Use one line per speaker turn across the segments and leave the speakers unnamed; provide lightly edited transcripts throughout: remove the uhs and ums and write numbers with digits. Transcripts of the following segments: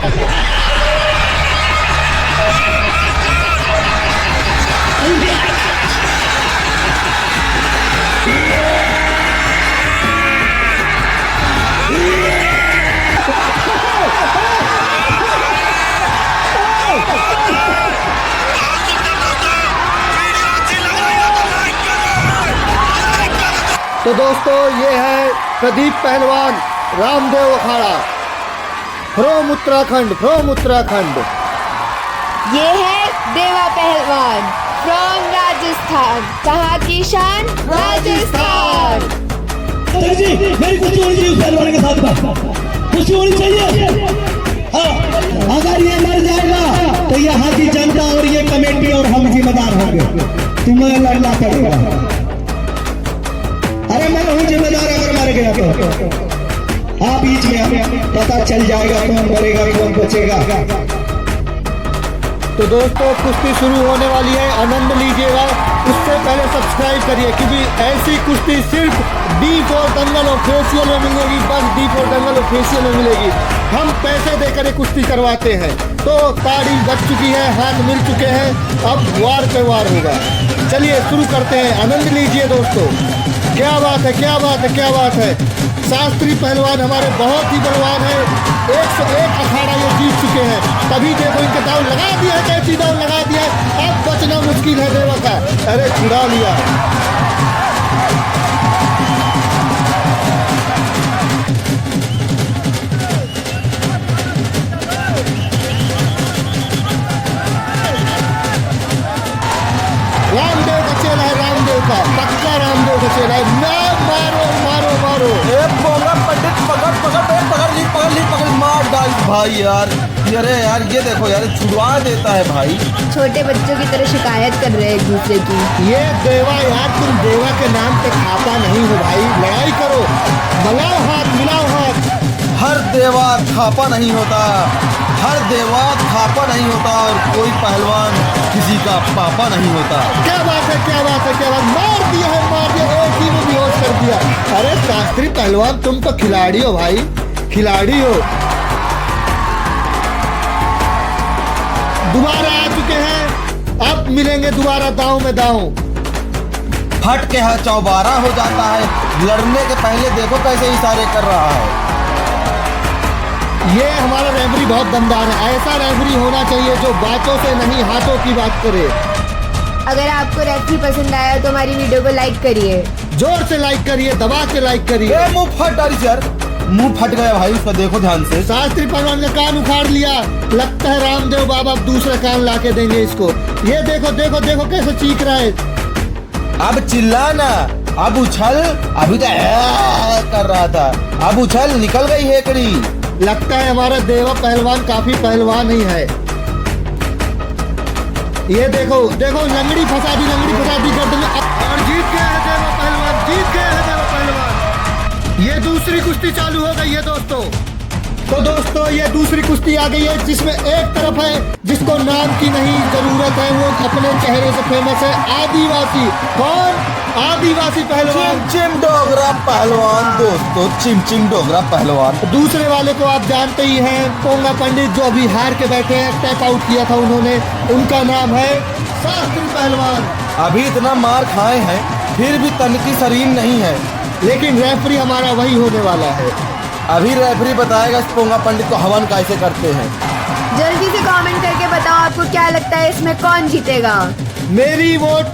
तो दोस्तों ये है प्रदीप पहलवान रामदेव अखाड़ा फ्रॉम उत्तराखंड।
ये है देवा पहलवान फ्रॉम राजस्थान। कहाँ की शान? राजस्थान।
जी मेरी कुश्ती होनी चाहिए उस पहलवान के साथ, कुश्ती होनी चाहिए। हाँ, अगर ये मर जाएगा तो यहाँ की जनता और ये कमेटी और हम जिम्मेदार होंगे, तुम्हें लड़ना पड़ेगा। अरे मैं हूँ जिम्मेदार अगर मर गया तो। हाँ, बीच में पता चल जाएगा कौन मरेगा कौन बचेगा।
तो दोस्तों कुश्ती शुरू होने वाली है, आनंद लीजिएगा। उससे पहले सब्सक्राइब करिए क्योंकि ऐसी कुश्ती सिर्फ D4 दंगल ऑफिशियल में मिलेगी, बस D4 दंगल ऑफिशियल में मिलेगी। हम पैसे देकर ये कुश्ती करवाते हैं। तो ताड़ी बच चुकी है, हाथ मिल चुके हैं, अब वार पे वार होगा। चलिए शुरू करते हैं, आनंद लीजिए दोस्तों। क्या बात है, क्या बात है, क्या बात है। शास्त्री पहलवान हमारे बहुत ही बलवान है, 101 अखाड़ा ये जीत चुके हैं। तभी देखो इनके दाव लगा दिया है, कैसी दाव लगा दिया है। अब बचना मुश्किल है देवा का। अरे छुड़ा लिया। रामदेव का चेला है, रामदेव का पक्का रामदेव का चेला है। ना मारो मारो मारो।
पोंगा पंडित पकड़ मार डाल भाई यार। अरे यार ये देखो यार, छुड़वा देता है भाई।
छोटे बच्चों की तरह शिकायत कर रहे हैं एक दूसरे की।
ये देवा यार, तुम देवा के नाम पे खाता नहीं हो भाई। लड़ाई करो, मिलाओ हाथ, मिलाओ हाथ।
हर देवा खापा नहीं होता, हर देवा खापा नहीं होता, और कोई पहलवान किसी का पापा नहीं होता।
क्या बात है, क्या बात है, क्या बात। मार दिया है, मार दिया, एक ही में बेहोश कर दिया। अरे शास्त्री पहलवान तुम तो खिलाड़ी हो भाई, खिलाड़ी हो। दोबारा आ चुके हैं, अब मिलेंगे दोबारा दांव में दांव।
फट के हाथ चौबारा हो जाता है। लड़ने के पहले देखो कैसे इशारे कर रहा है।
ये हमारा रेफरी बहुत दमदार है। ऐसा रेफरी होना चाहिए जो बातों से नहीं हाथों की बात करे।
अगर आपको रेफरी पसंद आया तो हमारी वीडियो को लाइक करिए,
जोर से लाइक करिए, दबा के लाइक करिए।
मुंह फट डाली यार, मुंह फट गया भाई उसका, देखो ध्यान से।
शास्त्री पहलवान का कान उखाड़ लिया। लगता है रामदेव बाबा अब दूसरा कान ला के देंगे इसको। ये देखो देखो देखो कैसे चीख रहा है।
अब चिल्लाना, अब उछल। अभी तो कर रहा था, अब उछल, निकल गई हेकड़ी।
लगता है हमारा देवा पहलवान काफी पहलवान ही है। ये देखो देखो, लंगड़ी फंसा दी, लंगड़ी फंसा दी गर्दन में। और जीत गया है देवा पहलवान, जीत गया है देवा पहलवान। ये दूसरी कुश्ती चालू हो गई है दोस्तों। तो दोस्तों ये दूसरी कुश्ती आ गई है जिसमें एक तरफ है जिसको नाम की नहीं जरूरत है, वो अपने चेहरे से फेमस है, आदिवासी। कौन? आदिवासी पहलवान
चिम डोगरा पहलवान दोस्तों, चिम डोगरा पहलवान।
दूसरे वाले को आप जानते ही हैं, पोंगा पंडित, जो अभी हार के बैठे हैं, टैप आउट किया था उन्होंने। उनका नाम है शास्त्री पहलवान।
अभी इतना मार खाए हैं फिर भी तन की शरीर नहीं है,
लेकिन रेफरी हमारा वही होने वाला है।
अभी रेफरी बताएगा इस पोंगा पंडित को हवन कैसे करते हैं।
जल्दी से कमेंट करके बताओ आपको क्या लगता है इसमें कौन जीतेगा।
मेरी वोट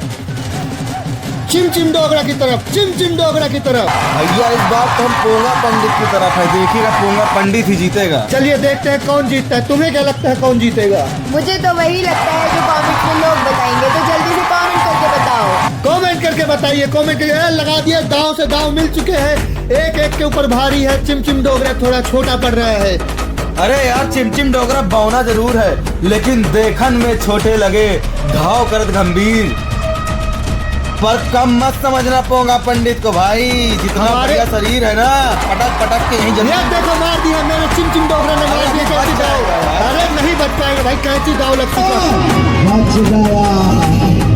चिम डोगरा की तरफ, चिम डोगरा की तरफ।
भैया इस बार तो हम पोंगा पंडित की तरफ है, देखिएगा पोंगा पंडित ही जीतेगा।
चलिए देखते हैं कौन जीतता है। तुम्हें क्या लगता है कौन जीतेगा?
मुझे तो वही लगता है जो कमेंट में लोग बताएंगे, तो जल्दी से कमेंट करके बताओ।
कमेंट करके बताइए, कमेंट करके। लगा दिया, दांव से दांव मिल चुके हैं, एक एक के ऊपर भारी है। चिम डोगरा थोड़ा छोटा पड़ रहा है।
अरे यार चिम डोगरा बौना जरूर है, लेकिन देखन में छोटे लगे, घाव करत गंभीर। पर कम मत समझना पोंगा पंडित को भाई, जितना बढ़िया शरीर है ना, पटक पटक के यहीं
देखो मार दिया मेरे चिम डोगरा ने, मार दिया। कैसी दाव? अरे नहीं बच पाएगा अरे भाई कैंची दाव लगती है।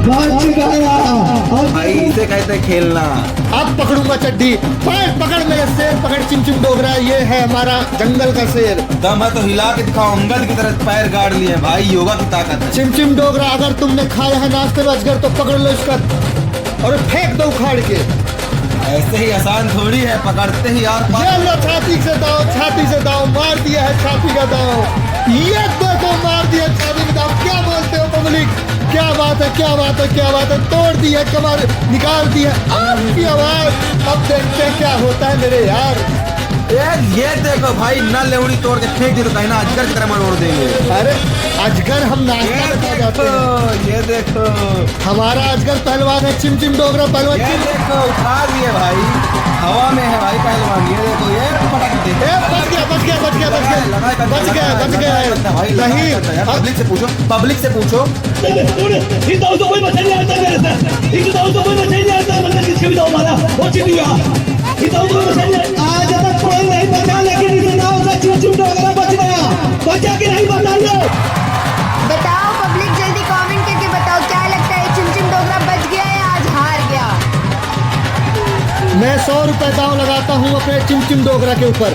बच गया अब
भाई इसे कहते हैं खेलना।
अब पकड़ूंगा चड्डी, पकड़ मेरे शेर, पकड़ चिमचिम डोगरा, ये है हमारा जंगल का शेर।
दम है तो हिला के दिखाओ, अंगद की तरह पैर गाड़ लिए भाई, योगा की ताकत है।
चिमचिम डोगरा, अगर तुमने खाया है नाश्ते में अजगर तो पकड़ लो इसका और फेंक दो उखाड़ के।
ऐसे ही आसान थोड़ी है, पकड़ते ही यार
ये लो छाती से दाव, मार दिया है छाती का दाव। ये देखो मार दिया छाती का दाव। क्या बोलते हो पब्लिक? क्या बात है, क्या बात है, क्या बात है। तोड़ दी है कमर, निकाल दी है आपकी आवाज। अब देखते हैं क्या होता है मेरे यार।
ये देखो भाई, न लेवड़ी तोड़ के फेंक दी तो कहीं ना अजगर की तरह मरोड़ देंगे।
अरे अजगर हम नाश्ता
ये
में खा जाते
देखो,
हैं।
ये देखो,
हमारा अजगर पहलवान है चिमचिम डोगरा पहलवान।
ये देखो उठा दिए भाई, हवा में है भाई पहलवान। ये देखो, ये पटक दे।
बच गया नहीं।
पब्लिक से पूछो, पब्लिक से पूछो।
इस दाव से कोई बचा नहीं आता मेरे से, इस दाव से कोई बचा नहीं आता, मतलब किसके भी दाव मारा वो जीत गया। इस दाव से कोई बचा नहीं, आज तक कोई नहीं बचा, लेकिन इस दाव से चिमचिम डोगरा बच गया। बचा कि नहीं बताइए?
बताओ पब्लिक, जल्दी कमेंट करके बताओ क्या लगता है, चिमचिम डोगरा बच गया या आज हार गया?
मैं 100 रुपए दाव लगाता हूँ अपने चिमचिम डोगरा के ऊपर।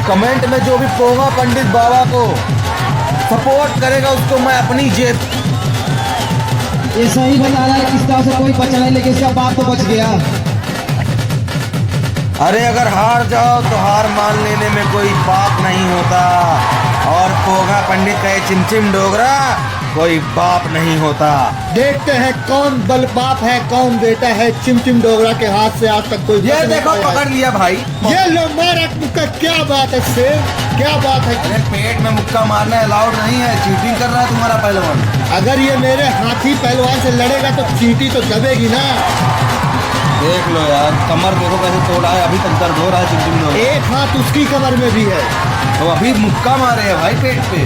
कमेंट में जो भी पोंगा पंडित बाबा को सपोर्ट करेगा उसको मैं अपनी जेब।
ये सही बता रहा है, इस दाव से कोई बचा नहीं, लेकिन इसका बाप तो बच गया।
अरे अगर हार जाओ तो हार मान लेने में कोई बाप नहीं होता, और पोंगा पंडित कहे चिमचिम डोगरा कोई बाप नहीं होता।
देखते हैं कौन बल बाप है कौन बेटा है। चिमचिम डोगरा के हाथ से आज तक कोई
ये
बच नहीं
देखो
पाया है।
पकड़ लिया भाई।
ये लो मारा मुक्का। क्या बात है शेर, क्या बात है।
अरे पेट में मुक्का मारना अलाउड नहीं है, चीटिंग कर रहा है तुम्हारा पहलवान।
अगर ये मेरे हाथी पहलवान से लड़ेगा तो चींटी तो दबेगी ना।
देख लो यार, कमर देखो कैसे तोड़ा है, अभी तक दर्द हो रहा है चिमचिम डोगरा।
एक हाथ उसकी कमर में भी है।
तो अभी मुक्का मारे है भाई पेट पे।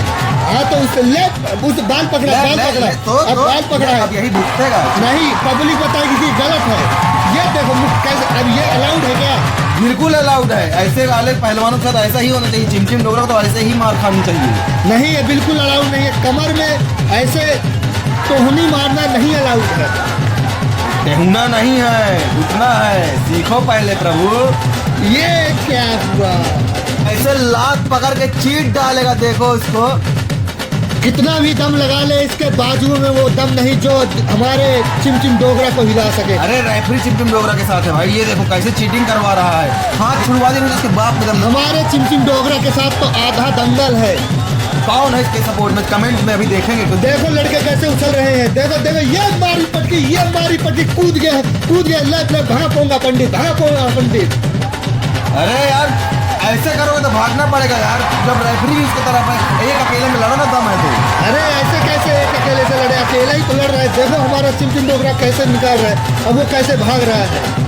हाँ तो उससे ले, उस बाल पकड़ा, बाल पकड़ा, अब बाल पकड़ा है।
अब यही भुगतेगा।
नहीं, पब्लिक बताएगी कि गलत है। ये देखो कैसे, अब ये अलाउड है क्या?
बिल्कुल अलाउड है, ऐसे वाले पहलवानों के साथ ऐसा ही होना चाहिए। चिमचिम डोगरा तो ऐसे ही मार खानी चाहिए।
नहीं, ये बिल्कुल अलाउड नहीं है। कमर में ऐसे टोहनी मारना नहीं अलाउड है।
टेहुना नहीं है, उठना है। सीखो पहले प्रभु।
ये क्या हुआ?
ऐसे लात पकड़ के चीट डालेगा, देखो इसको।
कितना भी दम लगा ले, इसके बाजुओं में वो दम नहीं जो हमारे चिमचिम डोगरा को हिला सके।
अरे रेफरी चिमचिम डोगरा के साथ है भाई, ये देखो कैसे चीटिंग करवा रहा है। हाथ छुड़वा देंगे तो उसके बाप में दम।
हमारे चिमचिम डोगरा के साथ तो आधा दंगल है।
कौन है इसके सपोर्ट में? कमेंट में अभी देखेंगे तो।
देखो लड़के कैसे उछल रहे हैं। देखो देखो, ये मारी पटकी, ये मारी पटकी, कूद गए ले भागोगा पंडित, भागोगा पंडित।
अरे यार ऐसे करोगे तो भागना पड़ेगा यार, जब रेफरी भी उसकी तरफ है। एक अकेले में लड़ना दम है तो।
अरे ऐसे कैसे एक अकेले से लड़े? अकेला ही तो लड़ रहा है। देखो हमारा चिमचिम डोगरा कैसे निकाल रहा है, अब वो कैसे भाग रहा है।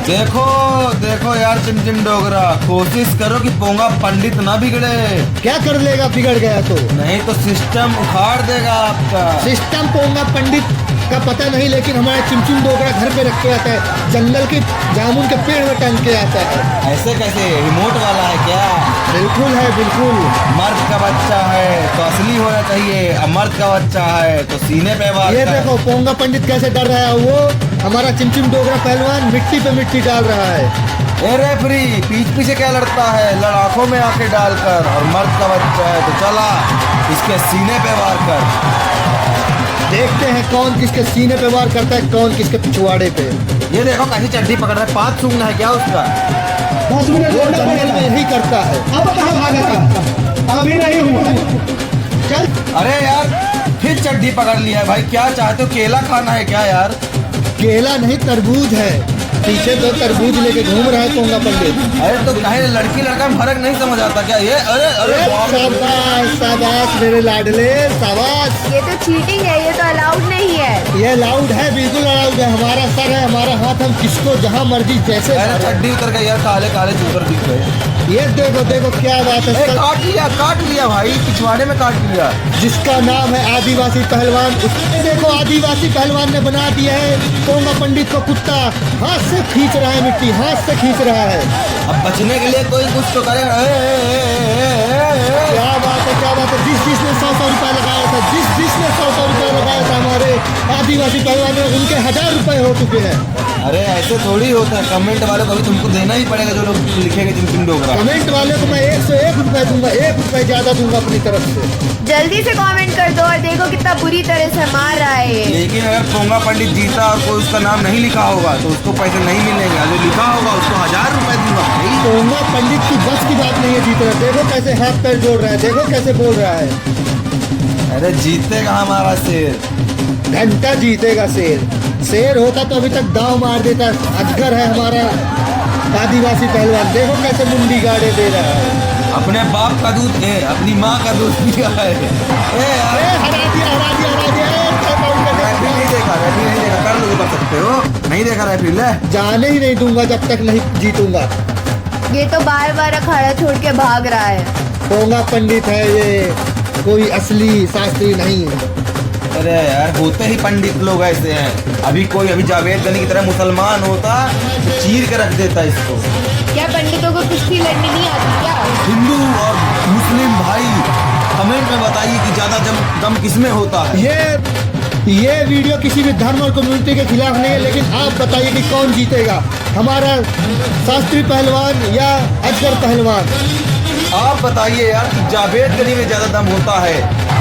देखो देखो यार चिमचिम डोगरा, कोशिश करो कि पोंगा पंडित ना बिगड़े।
क्या कर लेगा बिगड़ गया तो?
नहीं तो सिस्टम उखाड़ देगा आपका।
सिस्टम पोंगा पंडित का पता नहीं, लेकिन हमारा चिमचिम डोगरा घर पे रख के आता है, जंगल के जामुन के पेड़ में टंग के आता है।
ऐसे कैसे? रिमोट वाला है क्या?
बिल्कुल है, बिल्कुल।
मर्द का बच्चा है तो असली होना चाहिए, और मर्द का बच्चा है तो सीने पे वार
ये
कर।
देखो पोंगा पंडित कैसे डर रहा है। वो हमारा चिमचिम डोगरा पहलवान मिट्टी पे मिट्टी डाल रहा है।
ए रेफरी, पीछ पीछे क्या लड़ता है? लड़ाकों में आके डालकर। और मर्द का बच्चा है तो चला इसके सीने पे वार कर।
देखते हैं कौन किसके सीने पे वार करता है, कौन किसके पिछवाड़े पे।
ये देखो कैसी चड्डी पकड़ रहा है, 5 सूंघना है क्या उसका?
10 मिनट
वो
लड़ना
जंगल में
पड़ेगा।
यही करता है।
अब कहाँ भागेगा? अभी नहीं हुआ।
चल,
अरे यार फिर चड्डी पकड़ लिया है भाई, क्या चाहते हो? केला खाना है क्या यार?
केला नहीं तरबूज है। पीछे तो तरबूज लेके घूम रहा है पोंगा पंडित।
अरे तो कहीं लड़की लड़का में फर्क नहीं समझ आता क्या ये? अरे अरे बाप रे।
शाबाश शाबाश मेरे लाडले, शाबाश।
ये तो चीटिंग है, ये तो अलाउड नहीं है।
ये अलाउड है, बिल्कुल अलाउड है। हमारा सर है, हमारा हाथ, हम किसको जहाँ मर्जी जैसे
अरे
मारें।
चड्डी उतर गई यार, काले काले चूतर दिख रहे।
ये देखो देखो क्या बात है।
ए, काट लिया भाई, पिछवाड़े में काट लिया।
जिसका नाम है आदिवासी पहलवान, उसने देखो आदिवासी पहलवान ने बना दिया है पोंगा पंडित को कुत्ता। हाथ से खींच रहा है मिट्टी, हाथ से खींच रहा है।
अब बचने के लिए कोई कुछ तो करे।
क्या बात है, क्या बात है। जिसने 100 रुपया लगाया आदिवासी पहलवान हैं, उनके 1000 रुपए हो चुके हैं।
अरे ऐसे थोड़ी होता है, कमेंट वाले को भी तुमको देना ही पड़ेगा, जो लोग लिखेंगे चिमचिम डोगरा।
कमेंट वाले को मैं 101 रुपए दूंगा, 1 रुपए ज्यादा दूंगा अपनी तरफ से।
जल्दी से कमेंट कर दो और देखो कितना बुरी तरह से मार रहा है ये।
लेकिन अगर पोंगा पंडित जीता और कोई उसका नाम नहीं लिखा होगा तो उसको पैसे नहीं मिलेंगे, जो लिखा होगा उसको 1000 रुपए दूंगा भाई।
पोंगा पंडित की बस की बात नहीं है जीतना। देखो कैसे हाथ पैर जोड़ रहा है, देखो कैसे बोल रहा है।
अरे जीतेगा हमारा शेर,
घंटा जीतेगा शेर। शेर होता तो अभी तक दांव मार देता। अजगर है हमारा आदिवासी पहलवान, देखो कैसे मुंडी गाड़े दे रहा है।
अपने बाप का दूध है, अपनी माँ का दूध पिया है।
अरे हरा दिया, हरा दिया, हरा दिया।
रेफरी नहीं देखा, रेफरी नहीं देखा, कर लो कर सकते हो, नहीं देखा रेफरी ले।
जाने ही नहीं दूंगा जब तक नहीं जीतूंगा।
ये तो बार बार अखाड़ा छोड़ के भाग रहा है।
पोंगा पंडित है ये, कोई असली शास्त्री नहीं है।
अरे यार होते ही पंडित लोग ऐसे हैं। अभी जावेद गनी की तरह मुसलमान होता तो चीर के रख देता इसको।
क्या पंडितों को कुश्ती लड़नी नहीं आती क्या?
हिंदू और मुस्लिम भाई कमेंट में बताइए कि ज्यादा दम किसमें होता है।
ये वीडियो किसी भी धर्म और कम्युनिटी के खिलाफ नहीं है, लेकिन आप बताइए कि कौन जीतेगा, हमारा शास्त्री पहलवान या अजगर पहलवान?
आप बताइए यार कि जावेद गनी में ज्यादा दम होता है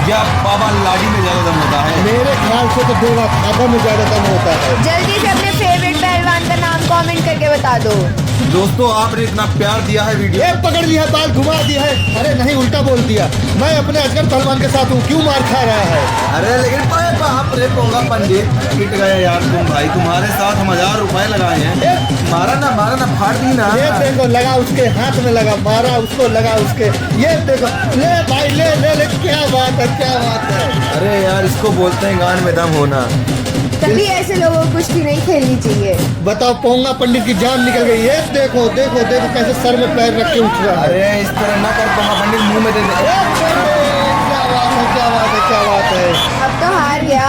या बाबा लाडी में ज्यादा दम होता है?
मेरे ख्याल से तो देवा खादा में ज्यादा दम होता है।
जल्दी से अपने फेवरेट पहलवान का नाम कमेंट करके बता दो।
दोस्तों आपने इतना प्यार दिया है वीडियो।
ये पकड़ लिया, बाल घुमा दिया है। अरे नहीं, उल्टा बोल दिया। मैं अपने अजगर पहलवान के साथ हूँ, क्यों मार खा रहा है?
अरे लेकिन बाप रे पोंगा पंडित पिट गए यार तुम भाई, तुम्हारे साथ हम 1000 रुपए लगाए हैं। मारा ना फाड़ दी ना।
ये देखो लगा उसके हाथ में, लगा मारा उसको, लगा उसके। ये देखो, ले भाई ले ले ले, क्या बात है, क्या बात है।
अरे यार इसको बोलते हैं गान में दम होना।
तभी ऐसे लोगों को कुश्ती नहीं खेलनी चाहिए।
बताओ, पोंगा पंडित की जान निकल गई। ये देखो देखो देखो कैसे सर में पैर रख के उठ रहा है।
अरे इस तरह ना कर, पोंगा पंडित मुंह में दे दे।
क्या बात है, क्या बात है, क्या बात है।
अब तो हार गया।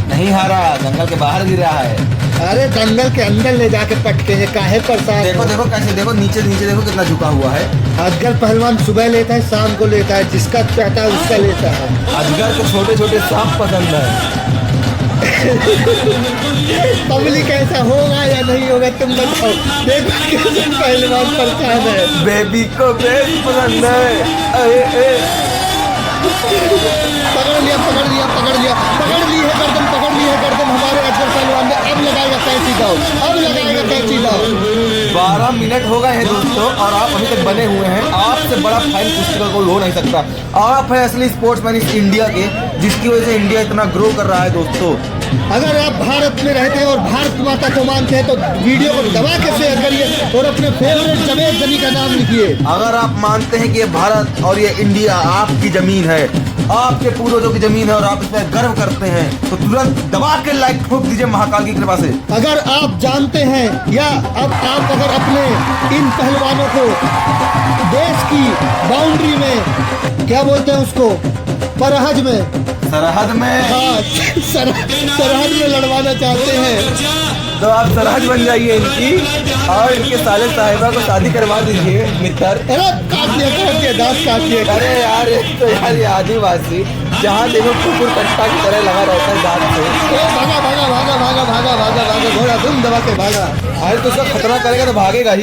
नहीं हारा, दंगल के बाहर गिरा है।
अरे दंगल के अंदर ले जाके पटके हैं, काहे परेशान?
देखो देखो कैसे, देखो नीचे देखो कितना झुका हुआ है।
अजगर पहलवान सुबह लेता है, शाम को लेता है, जिसका चाहता है उसका लेता है।
अजगर को छोटे छोटे सांप पसंद है।
पब्लिक ऐसा होगा या नहीं होगा तुम बताओ। देखो कैसे पहलवान परेशान है।
बेबी को बेस पसंद है।
पकड़ लिया, पकड़ लिया, पकड़ लिया, पकड़ ली है गर्दन, पकड़ ली है गर्दन हमारे अजगर पहलवान ने। अब लगाएगा कैंची दाव, अब लगाएगा कैंची दाव।
12 मिनट हो गए हैं दोस्तों और आप अभी तक बने हुए हैं। आपसे बड़ा फाइन कुश्ती का कोई हो नहीं सकता। आप है असली स्पोर्ट्समैन इस इंडिया के, जिसकी वजह से इंडिया इतना ग्रो कर रहा है दोस्तों।
अगर आप भारत में रहते हैं और भारत माता को मानते हैं तो वीडियो को दबा के शेयर करिए और अपने फेवरेट जावेद गनी का नाम लिखिए।
अगर आप मानते हैं कि ये भारत और ये इंडिया आपकी जमीन है, आपके पूर्वजों की जमीन है और आप इस पर गर्व करते हैं, तो तुरंत दबा के लाइक ठोक दीजिए महाकाल की कृपा से।
अगर आप जानते हैं या अब आप अगर अपने इन पहलवानों को देश की बाउंड्री में, क्या बोलते हैं उसको, सरहद में,
सरहद में,
हाँ सरहद में लड़वाना चाहते हैं
तो आप सरहद बन जाइए इनकी और इनके साले साहिबा को शादी करवा दीजिए मित्र।
अरे काट दिया, दांत काट दिया।
अरे यार तो यार ये आदिवासी जहाँ देखो कुकुर कट्टा की तरह लगा रहता है दांत से।
भागा भागा भागा भागा भागा भागा भागा, घोड़ा धूम दबा के भागा।
अरे तो उसका खतरा करेगा तो भागेगा ही।